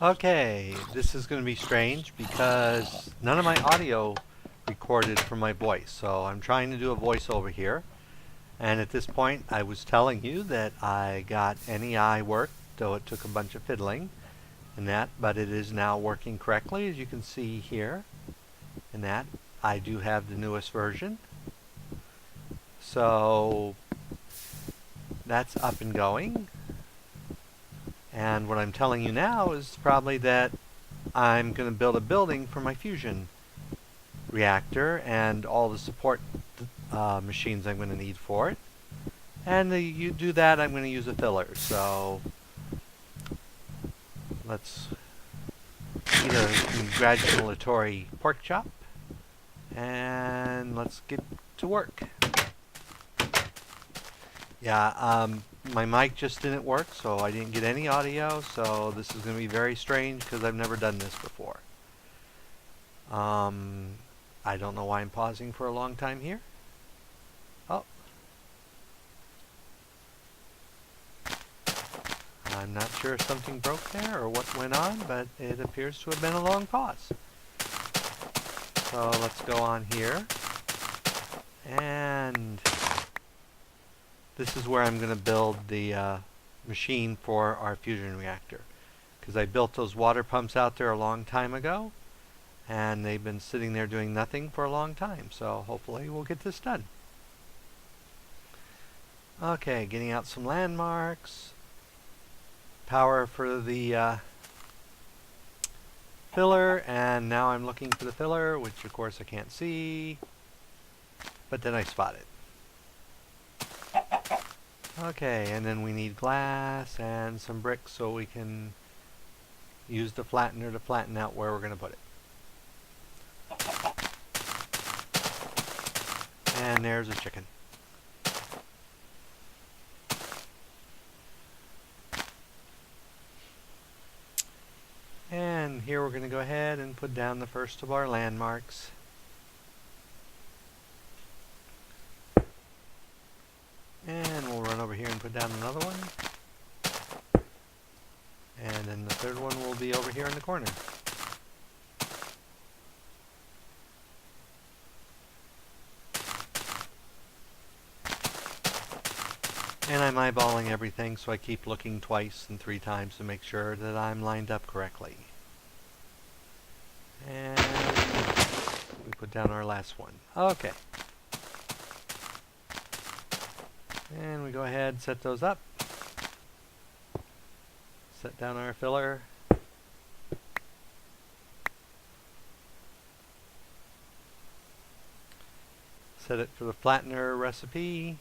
Okay, this is going to be strange because none of my audio recorded from my voice. So I'm trying to do a voiceover here. And at this point, I was telling you that I got NEI work, though it took a bunch of fiddling and that, but it is now working correctly, as you can see here. And that I do have the newest version. So that's up and going. And what I'm telling you now is probably that I'm going to build a building for my fusion reactor and all the support machines I'm going to need for it. And you do that, I'm going to use a filler. So let's eat a congratulatory pork chop and let's get to work. Yeah, my mic just didn't work, so I didn't get any audio, so this is going to be very strange because I've never done this before. I don't know why I'm pausing for a long time here. Oh. I'm not sure if something broke there or what went on, but it appears to have been a long pause. So let's go on here. And this is where I'm going to build the machine for our fusion reactor. Because I built those water pumps out there a long time ago. And they've been sitting there doing nothing for a long time. So hopefully we'll get this done. Okay, getting out some landmarks. Power for the filler. And now I'm looking for the filler, which of course I can't see. But then I spot it. Okay, and then we need glass and some bricks so we can use the flattener to flatten out where we're going to put it. And there's a chicken. And here we're going to go ahead and put down the first of our landmarks. And we'll run over here and put down another one. And then the third one will be over here in the corner. And I'm eyeballing everything, so I keep looking twice and 3 times to make sure that I'm lined up correctly. And we put down our last one. Okay. And we go ahead, set those up. Set down our filler. Set it for the flattener recipe.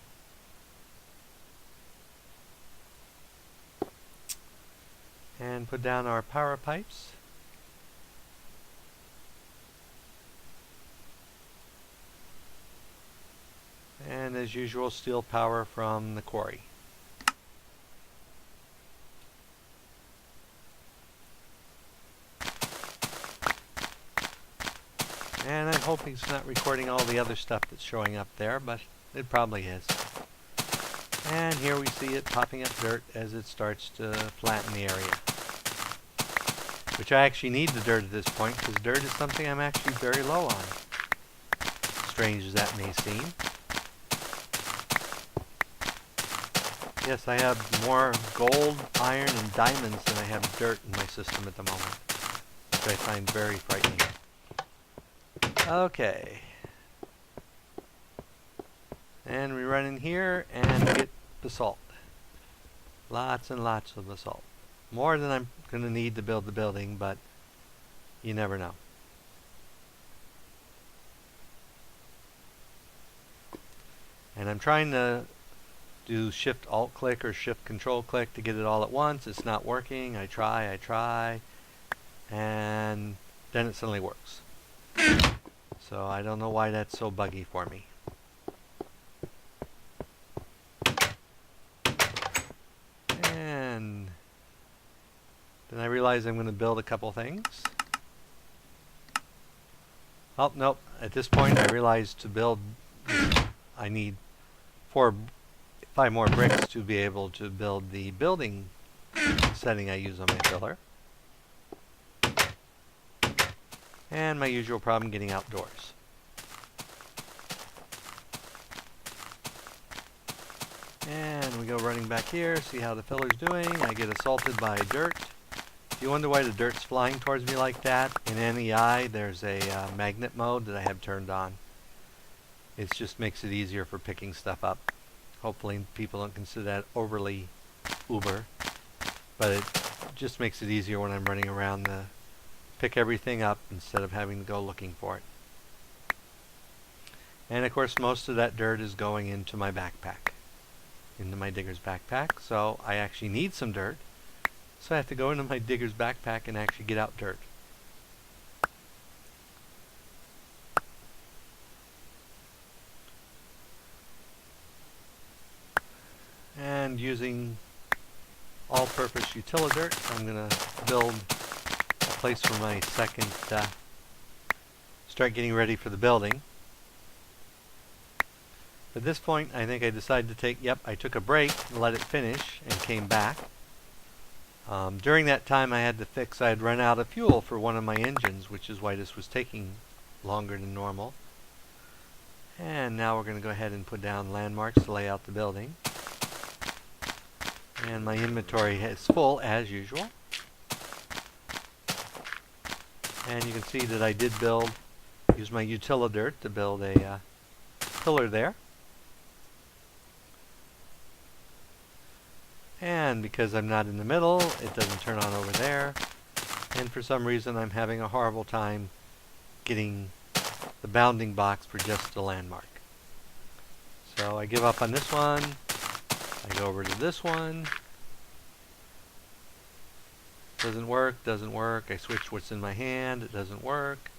And put down our power pipes. And as usual, steal power from the quarry. And I'm hoping it's not recording all the other stuff that's showing up there, but it probably is. And here we see it popping up dirt as it starts to flatten the area. Which I actually need the dirt at this point, because dirt is something I'm actually very low on. Strange as that may seem. Yes, I have more gold, iron, and diamonds than I have dirt in my system at the moment, which I find very frightening. Okay. And we run in here and get basalt. Lots and lots of basalt. More than I'm going to need to build the building, but you never know. And I'm trying to do Shift Alt click or Shift Control click to get it all at once. It's not working. I try, and then it suddenly works. So I don't know why that's so buggy for me. And then I realize I'm going to build a couple things. Oh, nope. At this point I realize to build I need 5 more bricks to be able to build the building setting I use on my filler. And my usual problem getting outdoors. And we go running back here, see how the filler's doing. I get assaulted by dirt. If you wonder why the dirt's flying towards me like that, in NEI there's a magnet mode that I have turned on. It just makes it easier for picking stuff up. Hopefully people don't consider that overly uber, but it just makes it easier when I'm running around to pick everything up instead of having to go looking for it. And of course most of that dirt is going into my backpack, into my digger's backpack, so I actually need some dirt. So I have to go into my digger's backpack and actually get out dirt. And using all-purpose utilidert, I'm going to build a place for my second, start getting ready for the building. At this point, I think I decided to take, I took a break and let it finish and came back. During that time I had run out of fuel for one of my engines, which is why this was taking longer than normal. And now we're going to go ahead and put down landmarks to lay out the building. And my inventory is full as usual. And you can see that I did use my utilidert to build a pillar there. And because I'm not in the middle, it doesn't turn on over there. And for some reason I'm having a horrible time getting the bounding box for just the landmark. So I give up on this one. I go over to this one. Doesn't work, doesn't work. I switch what's in my hand, it doesn't work.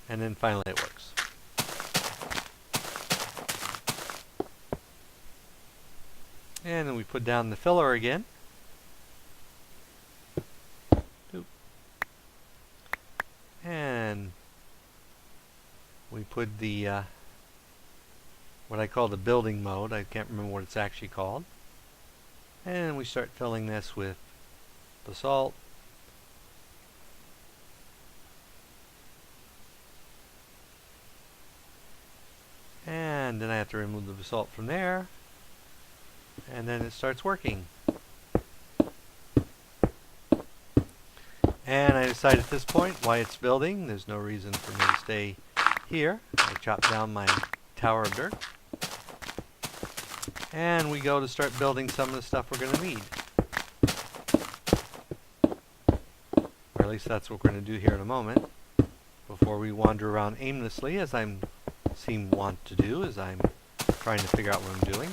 And then finally it works. And then we put down the filler again. And we put the what I call the building mode. I can't remember what it's actually called. And we start filling this with basalt. And then I have to remove the basalt from there. And then it starts working. And I decide at this point why it's building. There's no reason for me to stay here. I chop down my tower of dirt. And we go to start building some of the stuff we're going to need. Or at least that's what we're going to do here in a moment. Before we wander around aimlessly, as I seem want to do, as I'm trying to figure out what I'm doing.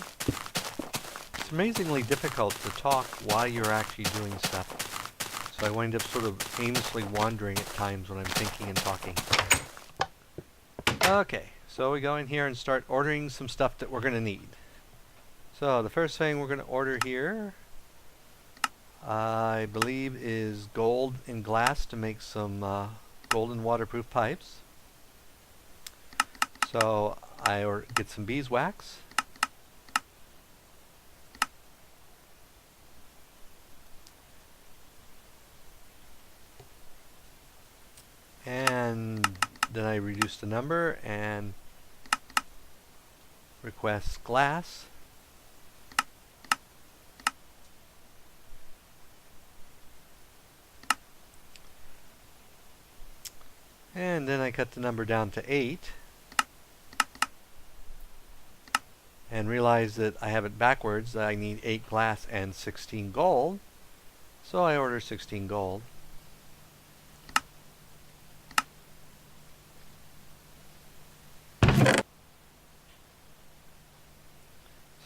It's amazingly difficult to talk while you're actually doing stuff. So I wind up sort of aimlessly wandering at times when I'm thinking and talking. Okay, so we go in here and start ordering some stuff that we're going to need. So the first thing we're going to order here, I believe, is gold and glass to make some golden waterproof pipes. So I get some beeswax. And then I reduce the number and request glass. And then I cut the number down to 8 and realize that I have it backwards, that I need 8 glass and 16 gold. So I order 16 gold.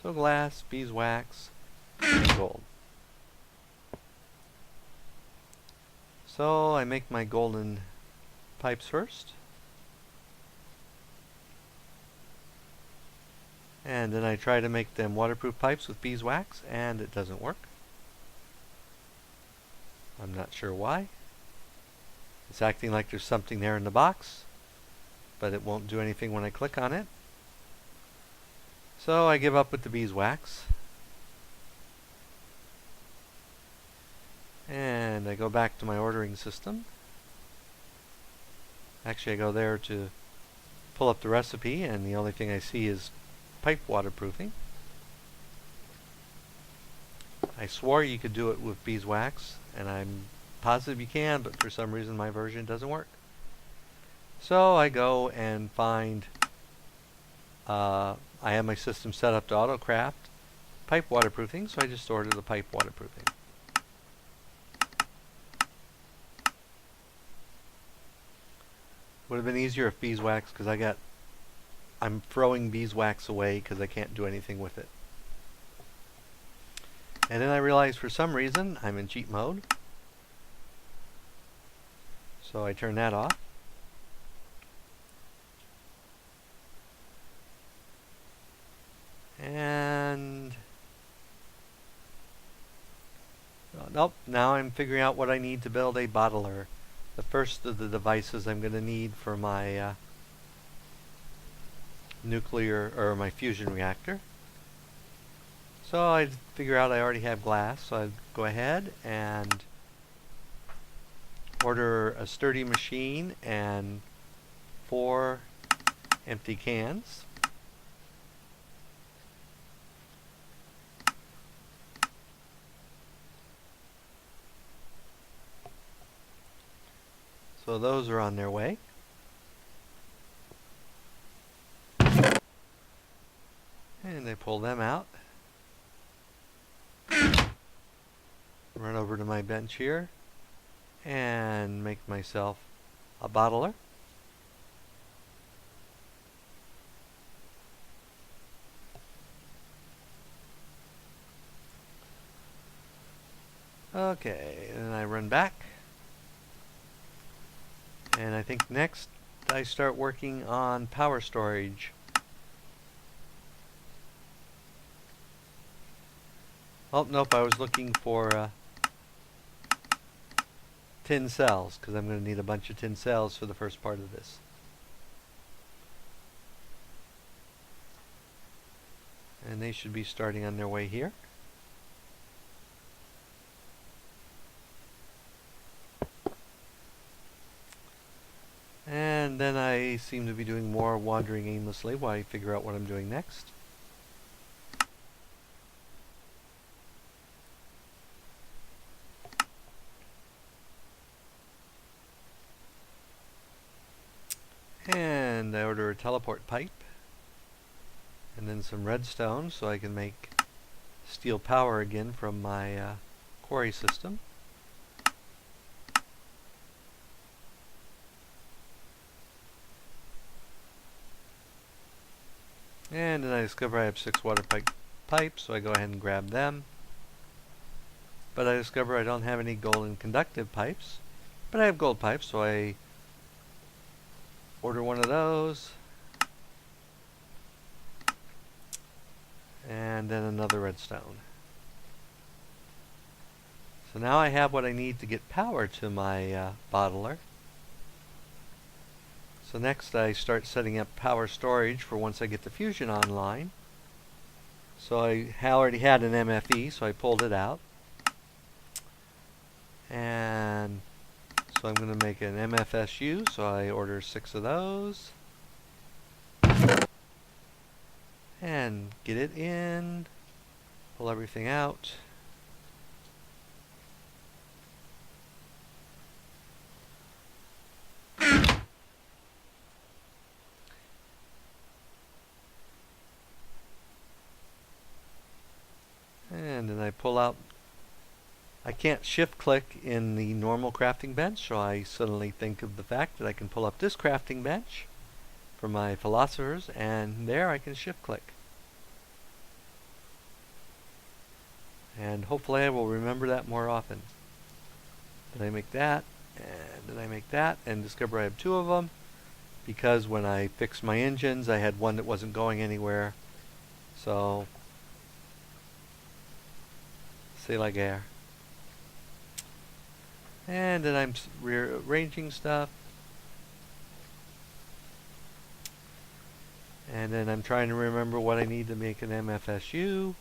So glass, beeswax, and gold. So I make my golden pipes first. And then I try to make them waterproof pipes with beeswax, and it doesn't work. I'm not sure why. It's acting like there's something there in the box, but it won't do anything when I click on it. So I give up with the beeswax. And I go back to my ordering system. Actually, I go there to pull up the recipe, and the only thing I see is pipe waterproofing. I swore you could do it with beeswax, and I'm positive you can, but for some reason my version doesn't work. So I go and find, I have my system set up to autocraft pipe waterproofing, so I just order the pipe waterproofing. Would have been easier if beeswax, because I'm throwing beeswax away because I can't do anything with it. And then I realize for some reason I'm in cheat mode. So I turn that off. And nope, now I'm figuring out what I need to build a bottler. The first of the devices I'm going to need for my nuclear or my fusion reactor. So I figure out I already have glass, so I go ahead and order a sturdy machine and 4 empty cans. So those are on their way. And I pull them out. Run over to my bench here and make myself a bottler. Okay, and then I run back. And I think next I start working on power storage. Oh, nope, I was looking for tin cells, because I'm going to need a bunch of tin cells for the first part of this. And they should be starting on their way here. And then I seem to be doing more wandering aimlessly while I figure out what I'm doing next. And I order a teleport pipe and then some redstone so I can make steel power again from my quarry system. And then I discover I have 6 water pipes, so I go ahead and grab them. But I discover I don't have any golden conductive pipes, but I have gold pipes, so I order one of those. And then another redstone. So now I have what I need to get power to my bottler. So next I start setting up power storage for once I get the fusion online. So I already had an MFE, so I pulled it out. And so I'm going to make an MFSU, so I order 6 of those. And get it in, pull everything out. And then I pull out, I can't shift click in the normal crafting bench, so I suddenly think of the fact that I can pull up this crafting bench for my philosophers, and there I can shift click. And hopefully I will remember that more often. Then I make that, and then I make that, and discover I have 2 of them, because when I fixed my engines I had one that wasn't going anywhere. So c'est la guerre. And then I'm rearranging stuff. And then I'm trying to remember what I need to make an MFSU.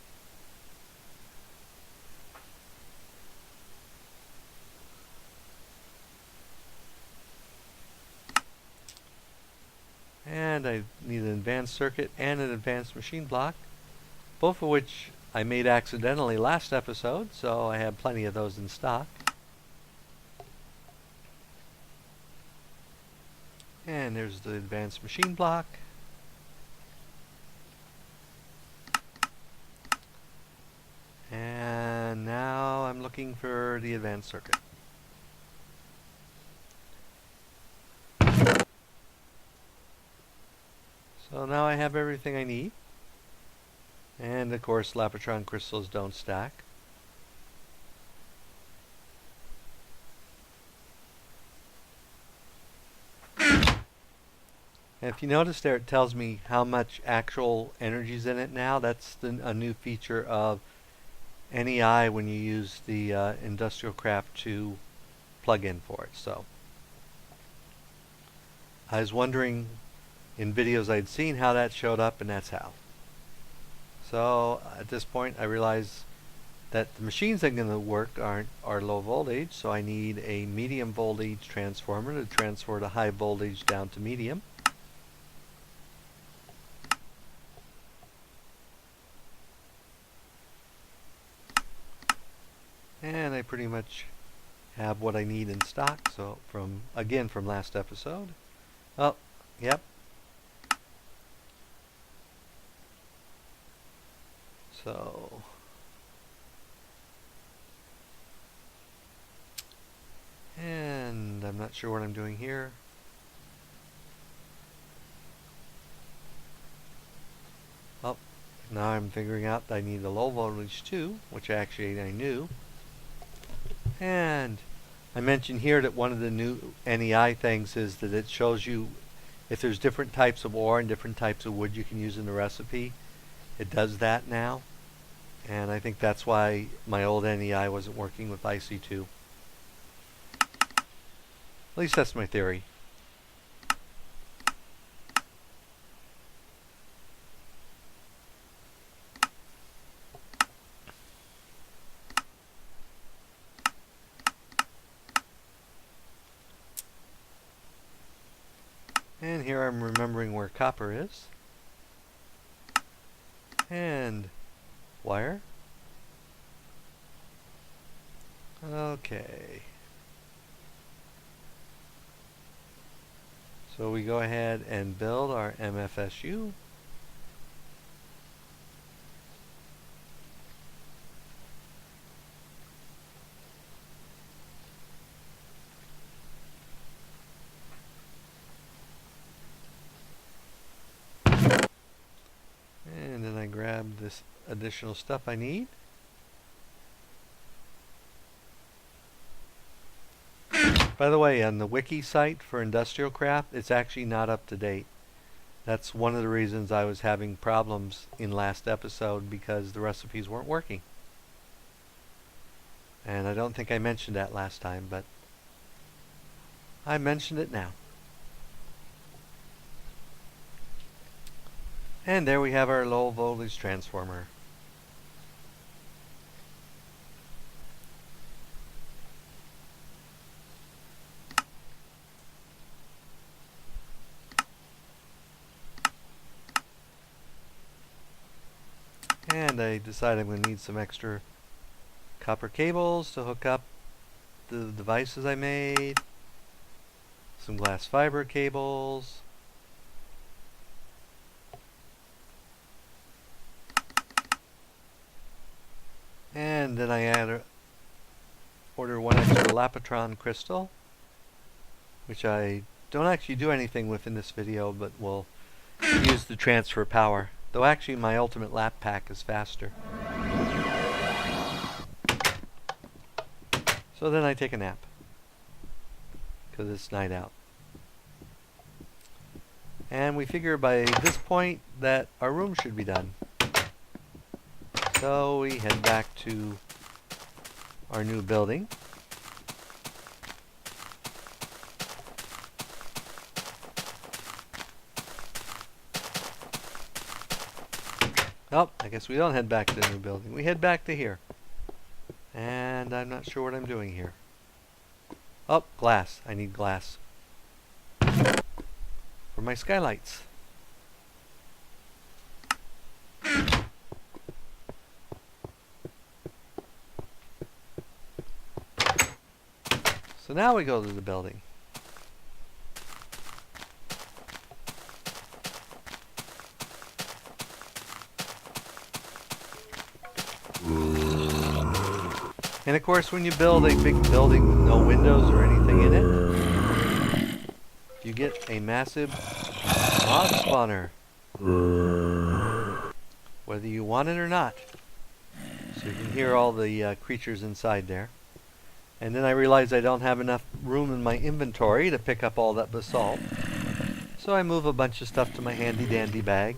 And I need an advanced circuit and an advanced machine block, both of which I made accidentally last episode, so I have plenty of those in stock. And there's the advanced machine block. And now I'm looking for the advanced circuit. So now I have everything I need. And of course, Lapotron crystals don't stack. And if you notice there, it tells me how much actual energy is in it now. That's a new feature of NEI when you use the Industrial Craft 2 plugin for it. So I was wondering in videos I'd seen how that showed up, and that's how. So at this point I realize that the machines that are going to work are low voltage, so I need a medium voltage transformer to transfer the high voltage down to medium. And I pretty much have what I need in stock, so from last episode. Oh, yep. So and I'm not sure what I'm doing here. Oh, now I'm figuring out that I need a low voltage too, which actually I knew. And I mentioned here that one of the new NEI things is that it shows you if there's different types of ore and different types of wood you can use in the recipe. It does that now. And I think that's why my old NEI wasn't working with IC2. At least that's my theory. And here I'm remembering where copper is. And wire. Okay. So we go ahead and build our MFSU. And then I grab this additional stuff I need. By the way, on the wiki site for Industrial Craft, it's actually not up to date. That's one of the reasons I was having problems in last episode, because the recipes weren't working. And I don't think I mentioned that last time, but I mentioned it now. And there we have our low voltage transformer. And I decided I'm going to need some extra copper cables to hook up the devices I made. Some glass fiber cables. And then I order one extra Lapotron crystal, which I don't actually do anything with in this video, but will use to transfer power. Though actually my ultimate lap pack is faster. So then I take a nap, because it's night out. And we figure by this point that our room should be done. So we head back to our new building. Oh, I guess we don't head back to the new building. We head back to here. And I'm not sure what I'm doing here. Oh, glass. I need glass for my skylights. So now we go to the building. And of course, when you build a big building with no windows or anything in it, you get a massive mob spawner, whether you want it or not. So you can hear all the creatures inside there. And then I realized I don't have enough room in my inventory to pick up all that basalt. So I move a bunch of stuff to my handy dandy bag.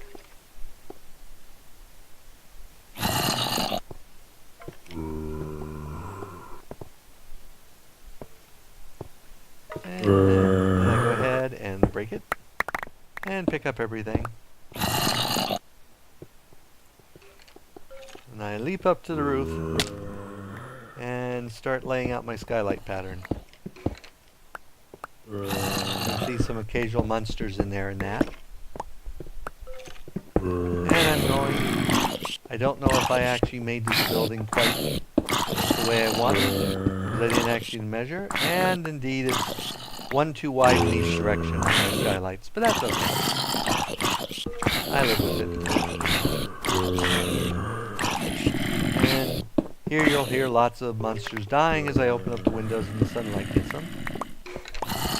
And then I go ahead and break it and pick up everything. And I leap up to the roof and start laying out my skylight pattern. You can see some occasional monsters in there and that. And I'm going, I don't know if I actually made this building quite the way I wanted, because I didn't actually measure, and indeed it's one too wide in each direction on my skylights, but that's okay. I live with it. And here you'll hear lots of monsters dying as I open up the windows and the sunlight hits them.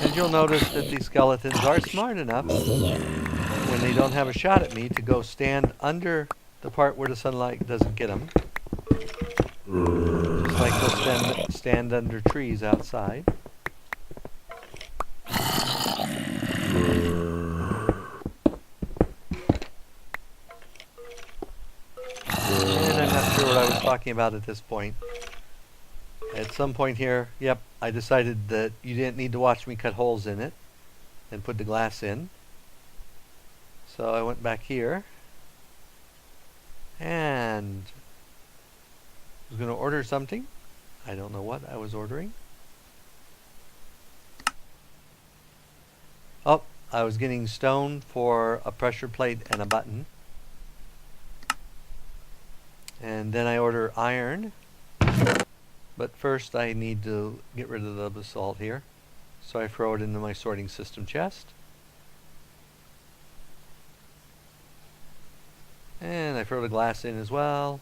And you'll notice that these skeletons are smart enough, when they don't have a shot at me, to go stand under the part where the sunlight doesn't get them. Just like they'll stand under trees outside. And I'm not sure what I was talking about at this point. At some point here, yep, I decided that you didn't need to watch me cut holes in it and put the glass in. So I went back here and was going to order something. I don't know what I was ordering. Oh, I was getting stone for a pressure plate and a button. And then I order iron. But first I need to get rid of the basalt here. So I throw it into my sorting system chest. And I throw the glass in as well.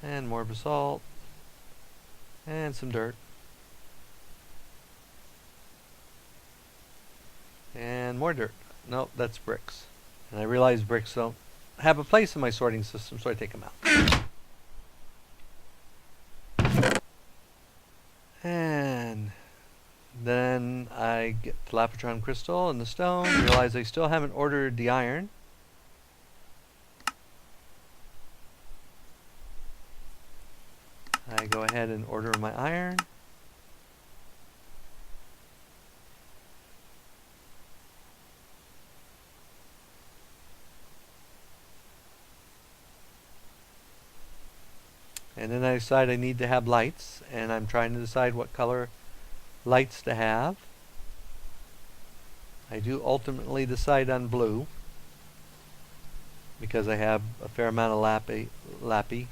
And more basalt. And some dirt. And more dirt. Nope, that's bricks. And I realize bricks don't have a place in my sorting system, so I take them out. And then I get the Lapotron crystal and the stone. Realize I still haven't ordered the iron. I go ahead and order my iron. And then I decide I need to have lights, and I'm trying to decide what color lights to have. I do ultimately decide on blue, because I have a fair amount of lappy,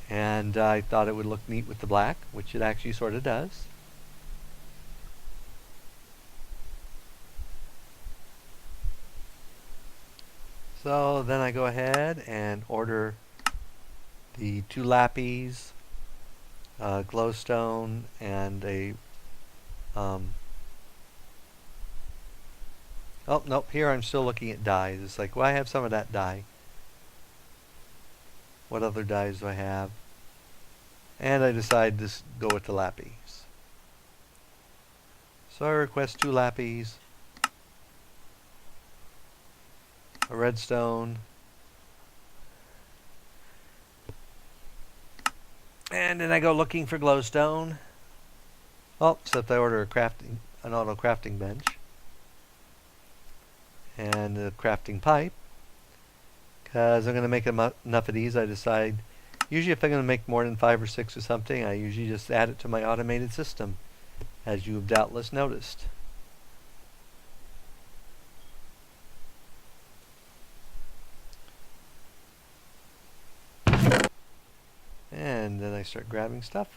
and I thought it would look neat with the black, which it actually sort of does. So then I go ahead and order the 2 lappies, glowstone, and a oh nope, here I'm still looking at dyes. It's like, well, I have some of that dye. What other dyes do I have? And I decide to go with the lappies. So I request 2 lappies, a redstone, and then I go looking for glowstone. Oh, except I order an auto crafting bench and a crafting pipe, because I'm going to make enough of these. I decide, usually if I'm going to make more than 5 or 6 or something, I usually just add it to my automated system, as you've doubtless noticed. And then I start grabbing stuff.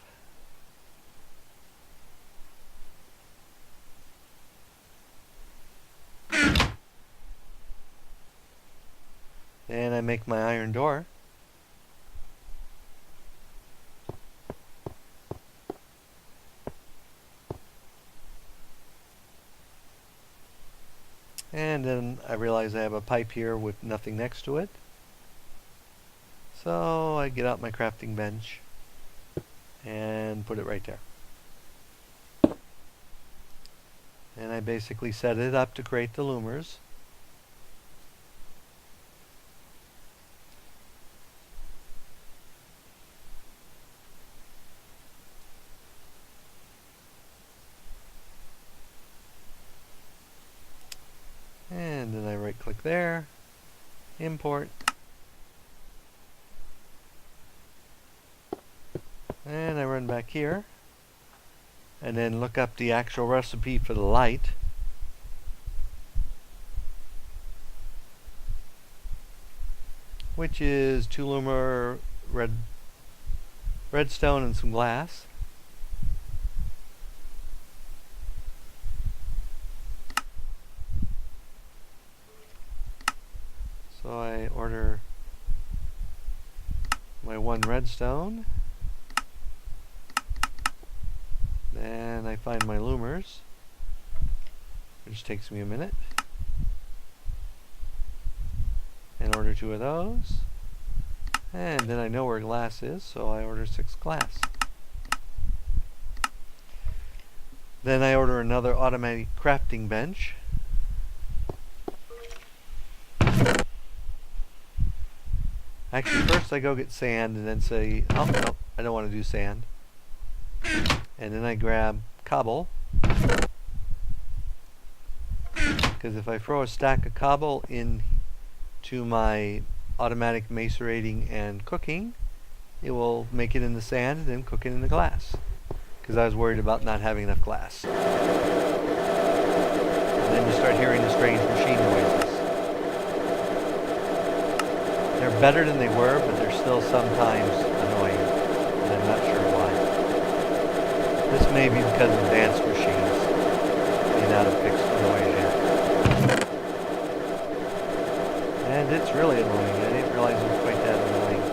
And I make my iron door. And then I realize I have a pipe here with nothing next to it. So I get out my crafting bench and put it right there. And I basically set it up to create the loomers. And then I right click there, import, and I run back here and then look up the actual recipe for the light. Which is 2 loomer redstone and some glass. So I order my 1 redstone. Then I find my loomers, which takes me a minute. And order 2 of those. And then I know where glass is, so I order 6 glass. Then I order another automatic crafting bench. Actually, first I go get sand and then say, oh, no, I don't want to do sand. And then I grab cobble. Because if I throw a stack of cobble into my automatic macerating and cooking, it will make it in the sand and then cook it in the glass. Because I was worried about not having enough glass. And then you start hearing the strange machine noises. They're better than they were, but they're still sometimes annoying, and I'm not sure why. This may be because of advanced machines may not have fixed the noise yet. And it's really annoying. I didn't realize it was quite that annoying.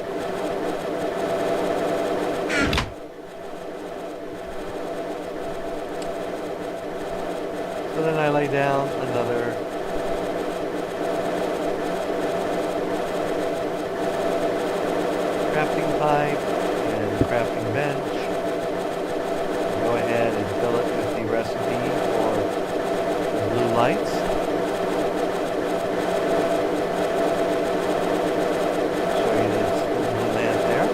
So then I lay down another crafting pipe and crafting bench. Go ahead and fill it with the recipe for the blue lights. Show you this blue lamp there.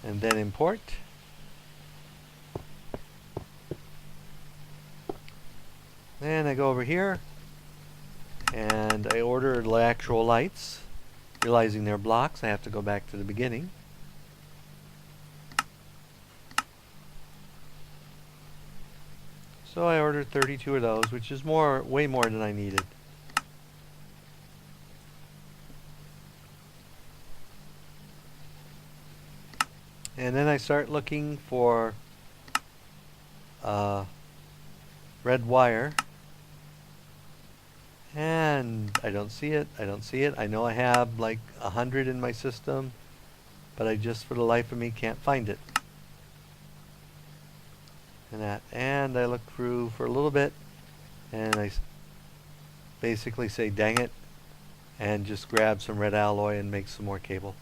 And then import. Then I go over here and I order the actual lights. Realizing they're blocks, I have to go back to the beginning. So I ordered 32 of those, which is way more than I needed. And then I start looking for red wire. And I don't see it. I don't see it. I know I have like 100 in my system, but I just for the life of me can't find it. And I look through for a little bit, and I basically say, dang it, and just grab some red alloy and make some more cable.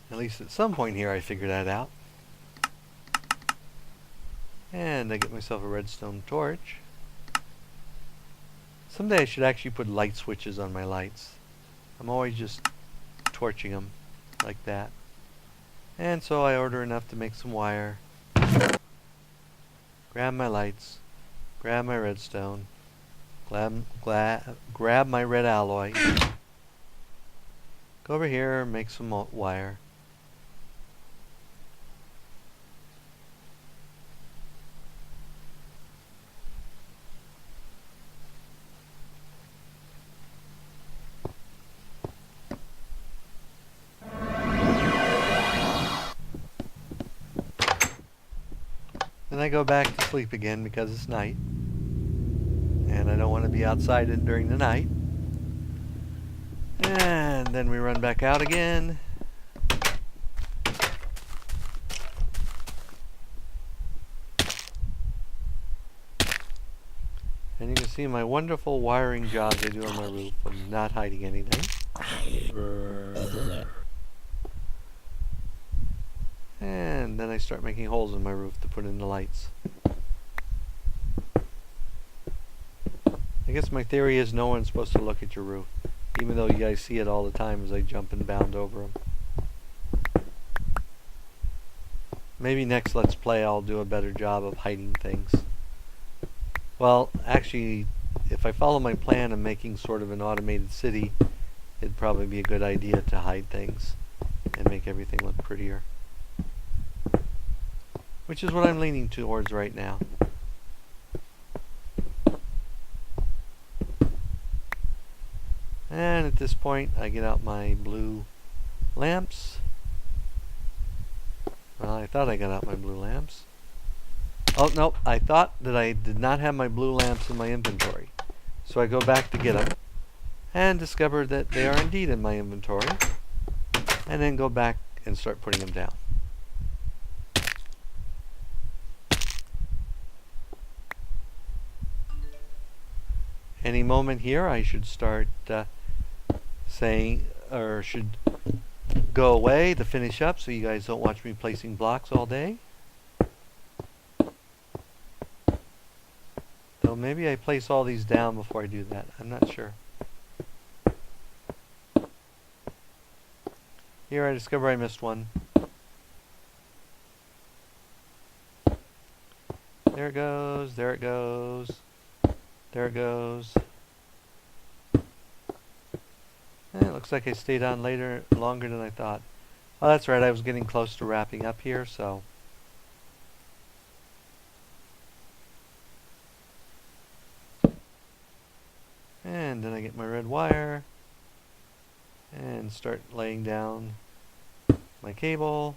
At least at some point here I figure that out. And I get myself a redstone torch. Someday I should actually put light switches on my lights. I'm always just torching them like that. And so I order enough to make some wire. Grab my lights. Grab my redstone. Grab my red alloy. Go over here and make some wire. Then I go back to sleep again because it's night. And I don't want to be outside during the night. And then we run back out again. And you can see my wonderful wiring jobs I do on my roof. I'm not hiding anything. And then I start making holes in my roof to put in the lights. I guess my theory is no one's supposed to look at your roof, even though you guys see it all the time as I jump and bound over them. Maybe next Let's Play I'll do a better job of hiding things. Well, actually, if I follow my plan of making sort of an automated city, it'd probably be a good idea to hide things and make everything look prettier. Which is what I'm leaning towards right now. And at this point, I get out my blue lamps. Well, I thought I got out my blue lamps. Oh, no, I thought that I did not have my blue lamps in my inventory. So I go back to get them and discover that they are indeed in my inventory. And then go back and start putting them down. Any moment here I should start saying, or should go away to finish up so you guys don't watch me placing blocks all day. So maybe I place all these down before I do that. I'm not sure. Here I discover I missed one. There it goes, there it goes, there it goes. And it looks like I stayed on longer than I thought. Oh, that's right, I was getting close to wrapping up here, so. And then I get my red wire and start laying down my cable.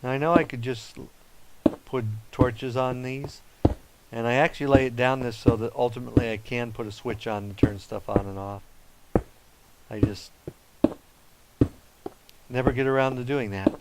Now I know I could just put torches on these, and I actually lay it down this so that ultimately I can put a switch on to turn stuff on and off. I just never get around to doing that.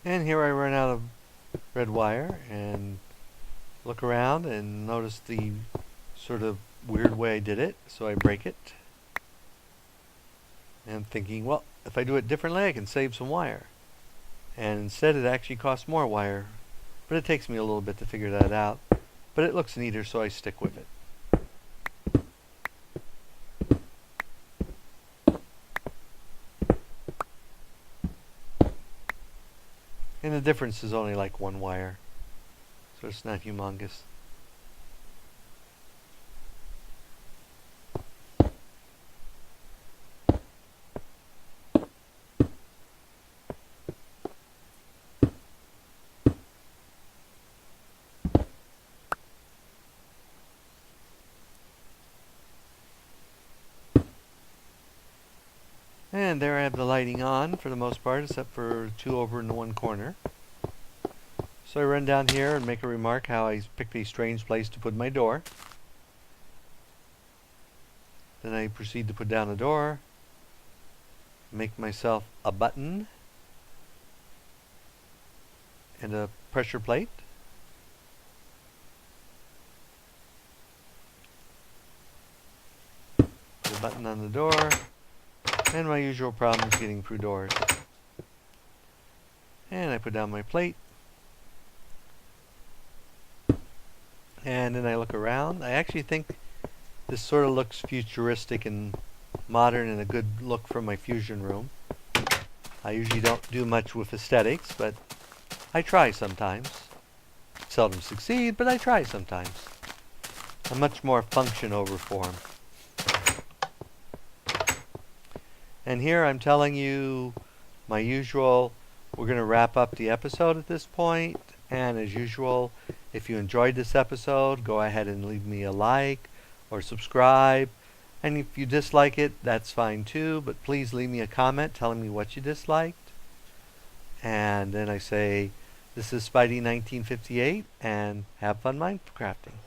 And here I run out of red wire and look around and notice the sort of weird way I did it, so I break it. And I'm thinking, well, if I do it differently I can save some wire. And instead it actually costs more wire, but it takes me a little bit to figure that out. But it looks neater, so I stick with it. And the difference is only like one wire, so it's not humongous. And there I have the lighting on for the most part, except for two over in the one corner. So I run down here and make a remark how I picked a strange place to put my door. Then I proceed to put down a door, make myself a button and a pressure plate. Put a button on the door. And my usual problem is getting through doors. And I put down my plate. And then I look around. I actually think this sort of looks futuristic and modern and a good look for my fusion room. I usually don't do much with aesthetics, but I try sometimes. Seldom succeed, but I try sometimes. I'm much more function over form. And here I'm telling you my usual, we're going to wrap up the episode at this point. And as usual, if you enjoyed this episode, go ahead and leave me a like or subscribe. And if you dislike it, that's fine too, but please leave me a comment telling me what you disliked. And then I say, this is Spidey 1958, and have fun Minecrafting.